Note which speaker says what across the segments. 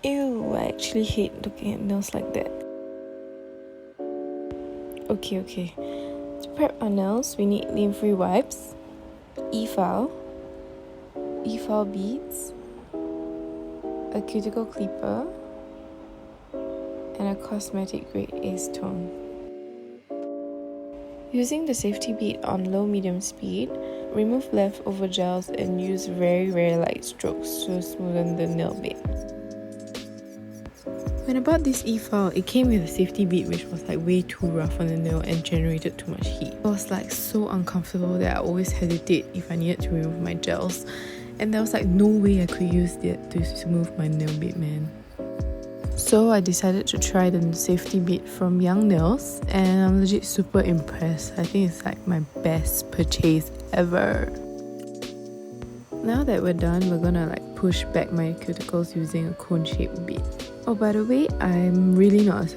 Speaker 1: Ew, I actually hate looking at nails like that. Okay. To prep our nails, we need lint-free wipes, e-file beads, a cuticle clipper, and a cosmetic grade acetone. Using the safety bead on low-medium speed, remove leftover gels and use very light strokes to smoothen the nail bed. When I bought this e-file, it came with a safety bead which was like way too rough on the nail and generated too much heat. It was like so uncomfortable that I always hesitate if I needed to remove my gels, and there was like no way I could use it to smooth my nail bed, man. So I decided to try the safety bead from Young Nails, and I'm legit super impressed. I think it's like my best purchase ever. Now that we're done, we're gonna like push back my cuticles using a cone-shaped bead. Oh, by the way, I'm really not a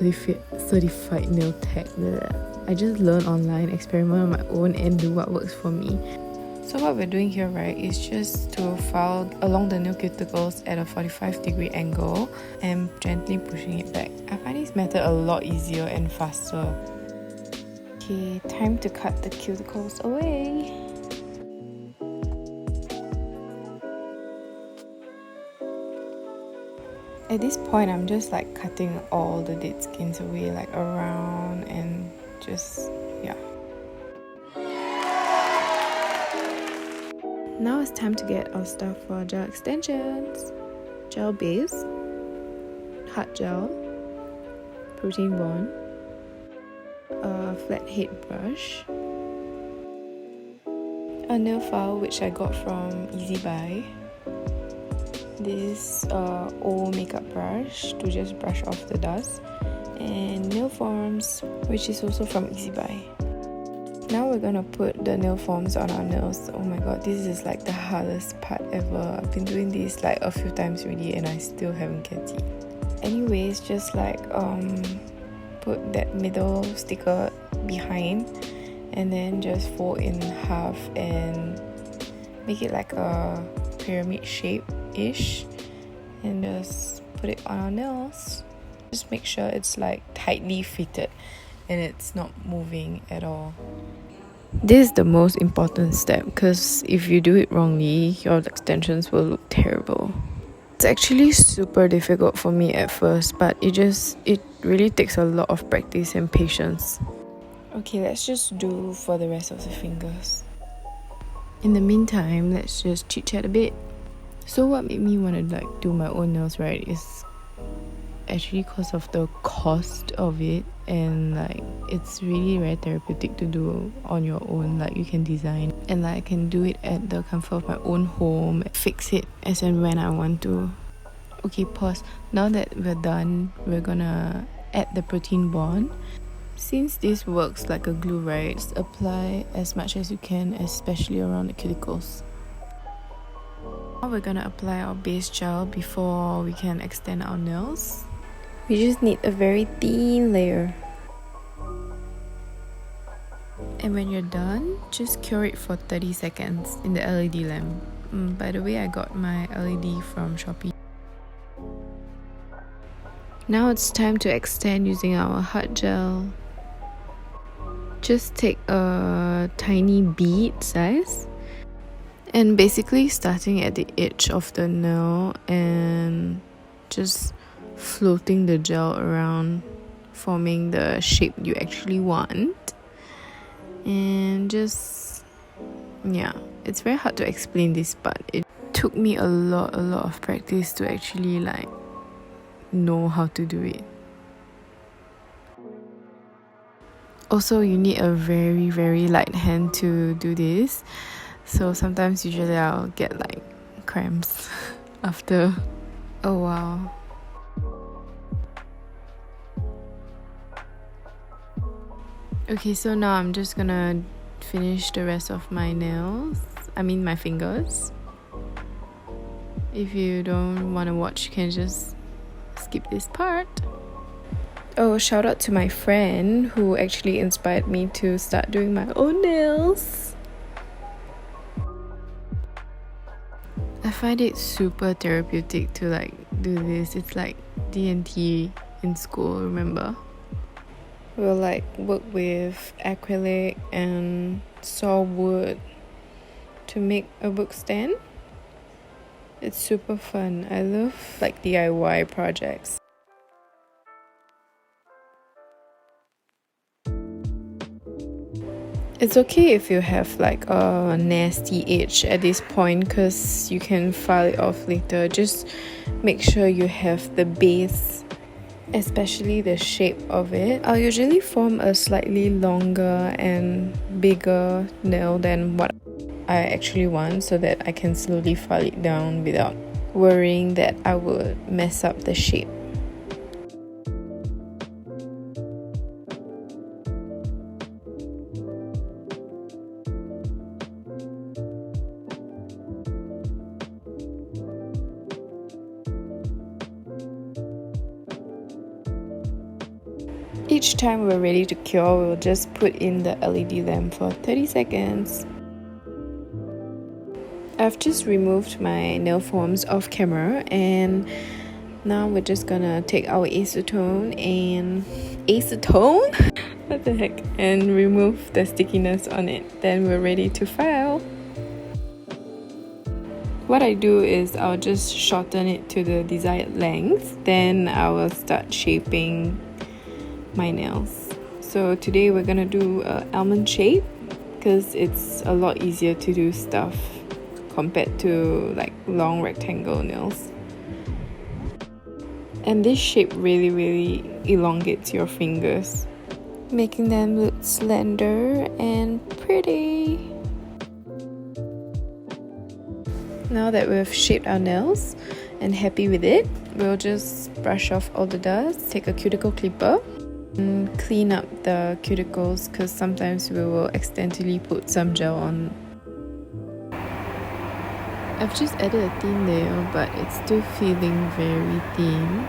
Speaker 1: certified nail tech. I just learn online, experiment on my own, and do what works for me. So what we're doing here, right, is just to file along the nail cuticles at a 45-degree angle and gently pushing it back. I find this method a lot easier and faster. Okay, time to cut the cuticles away. At this point, I'm just like cutting all the dead skins away, like around, and just, yeah. Now it's time to get our stuff for gel extensions. Gel base, hard gel, protein bond, a flat head brush, a nail file which I got from Easy Buy, this old makeup brush to just brush off the dust, and nail forms which is also from Easy Buy. Now we're gonna put the nail forms on our nails. Oh my god, this is like the hardest part ever. I've been doing this like a few times already and I still haven't get it. Anyways, just like put that middle sticker behind and then just fold in half and make it like a pyramid shape-ish and just put it on our nails. Just make sure it's like tightly fitted and it's not moving at all. This is the most important step because if you do it wrongly, your extensions will look terrible. It's actually super difficult for me at first, but it really takes a lot of practice and patience. Okay, let's just do for the rest of the fingers. In the meantime, let's just chit chat a bit. So what made me want to like do my own nails, right, is actually because of the cost of it, and like it's really very therapeutic to do on your own. Like you can design and like I can do it at the comfort of my own home, fix it as and when I want to. Okay, pause. Now that we're done, we're gonna add the protein bond. Since this works like a glue, right, just apply as much as you can, especially around the cuticles. Now we're gonna apply our base gel before we can extend our nails. We just need a very thin layer. And when you're done, just cure it for 30 seconds in the LED lamp. By the way, I got my LED from Shopee. Now it's time to extend using our hard gel. Just take a tiny bead size and basically starting at the edge of the nail and just floating the gel around, forming the shape you actually want. And just, yeah, it's very hard to explain this, but it took me a lot of practice to actually like know how to do it. Also, you need a very light hand to do this, so sometimes usually I'll get like cramps after. Oh wow. Okay, so now I'm just gonna finish the rest of my nails. My fingers. If you don't want to watch, you can just skip this part. Oh, shout out to my friend who actually inspired me to start doing my own nails. I find it super therapeutic to like do this. It's like D&T in school, remember? We'll like work with acrylic and saw wood to make a book stand. It's super fun. I love like DIY projects. It's okay if you have like a nasty edge at this point because you can file it off later. Just make sure you have the base, especially the shape of it. I'll usually form a slightly longer and bigger nail than what I actually want so that I can slowly file it down without worrying that I would mess up the shape. Each time we're ready to cure, we'll just put in the LED lamp for 30 seconds. I've just removed my nail forms off camera and now we're just gonna take our acetone what the heck, and remove the stickiness on it. Then we're ready to file. What I do is I'll just shorten it to the desired length, then I will start shaping my nails. So today we're gonna do an almond shape because it's a lot easier to do stuff compared to like long rectangle nails. And this shape really elongates your fingers, making them look slender and pretty. Now that we've shaped our nails and happy with it, we'll just brush off all the dust, take a cuticle clipper and clean up the cuticles because sometimes we will accidentally put some gel on. I've just added a thin layer, but it's still feeling very thin,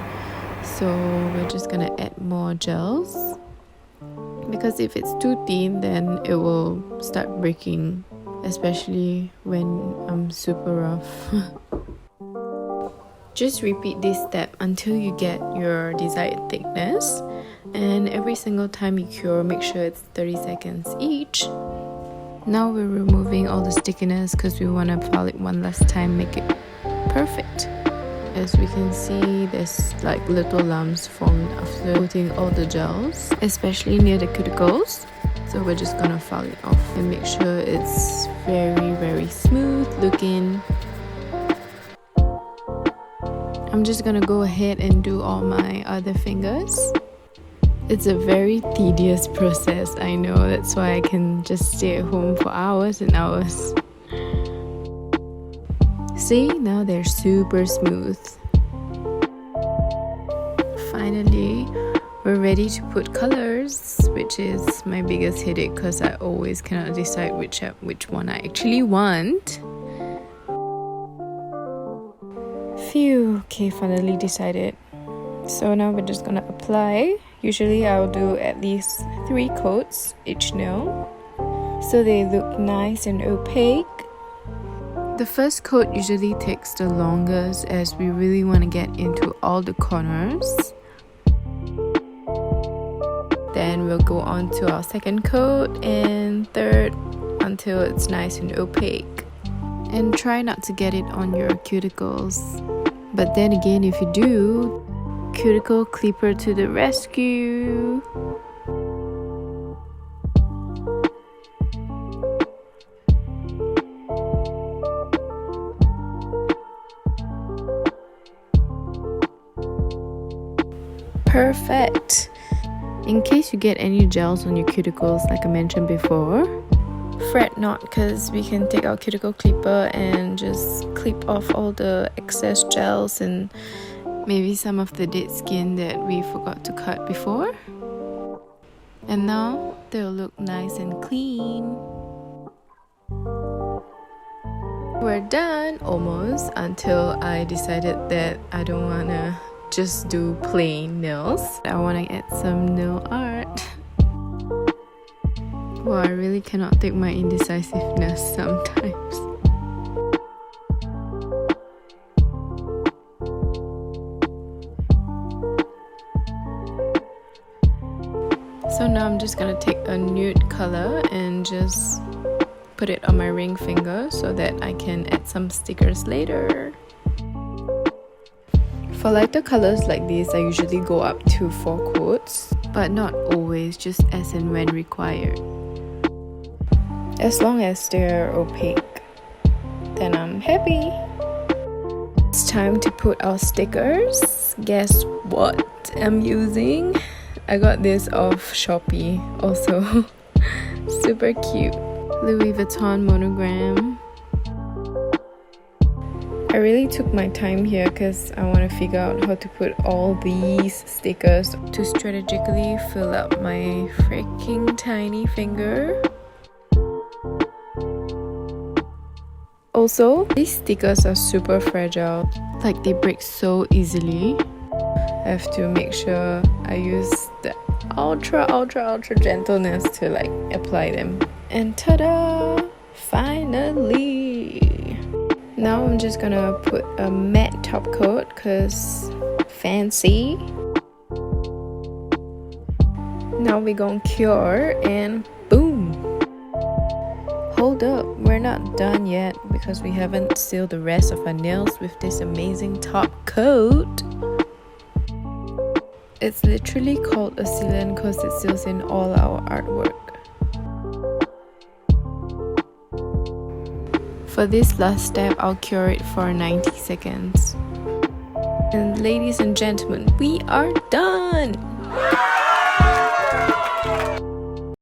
Speaker 1: so we're just gonna add more gels because if it's too thin then it will start breaking, especially when I'm super rough. Just repeat this step until you get your desired thickness, and every single time you cure, make sure it's 30 seconds each. Now we're removing all the stickiness because we want to file it one last time, make it perfect. As we can see, there's like little lumps formed after putting all the gels, especially near the cuticles. So we're just gonna file it off and make sure it's very smooth looking. I'm just gonna go ahead and do all my other fingers. It's a very tedious process, I know, that's why I can just stay at home for hours and hours. See, now they're super smooth. Finally, we're ready to put colors, which is my biggest headache because I always cannot decide which one I actually want. Phew, okay, finally decided. So now we're just gonna apply. Usually I'll do at least 3 coats each nail so they look nice and opaque. The first coat usually takes the longest as we really want to get into all the corners. Then we'll go on to our second coat and third until it's nice and opaque. And try not to get it on your cuticles. But then again, if you do, cuticle clipper to the rescue. Perfect. In case you get any gels on your cuticles, like I mentioned before, fret not because we can take our cuticle clipper and just clip off all the excess gels and maybe some of the dead skin that we forgot to cut before. And now they'll look nice and clean. We're done almost, until I decided that I don't wanna just do plain nails. I wanna add some nail art. Well, I really cannot take my indecisiveness sometimes. So now I'm just gonna take a nude color and just put it on my ring finger so that I can add some stickers later. For lighter colors like this, I usually go up to 4 coats, but not always, just as and when required. As long as they're opaque, then I'm happy. It's time to put our stickers. Guess what I'm using? I got this off Shopee also. Super cute. Louis Vuitton monogram. I really took my time here because I want to figure out how to put all these stickers to strategically fill up my freaking tiny finger. Also, these stickers are super fragile, like they break so easily. I have to make sure I use the ultra gentleness to like apply them. And ta-da! Finally! Now I'm just gonna put a matte top coat because fancy. Now we're gonna cure and boom! Hold up, we're not done yet because we haven't sealed the rest of our nails with this amazing top coat. It's literally called a sealant because it seals in all our artwork. For this last step, I'll cure it for 90 seconds. And ladies and gentlemen, we are done!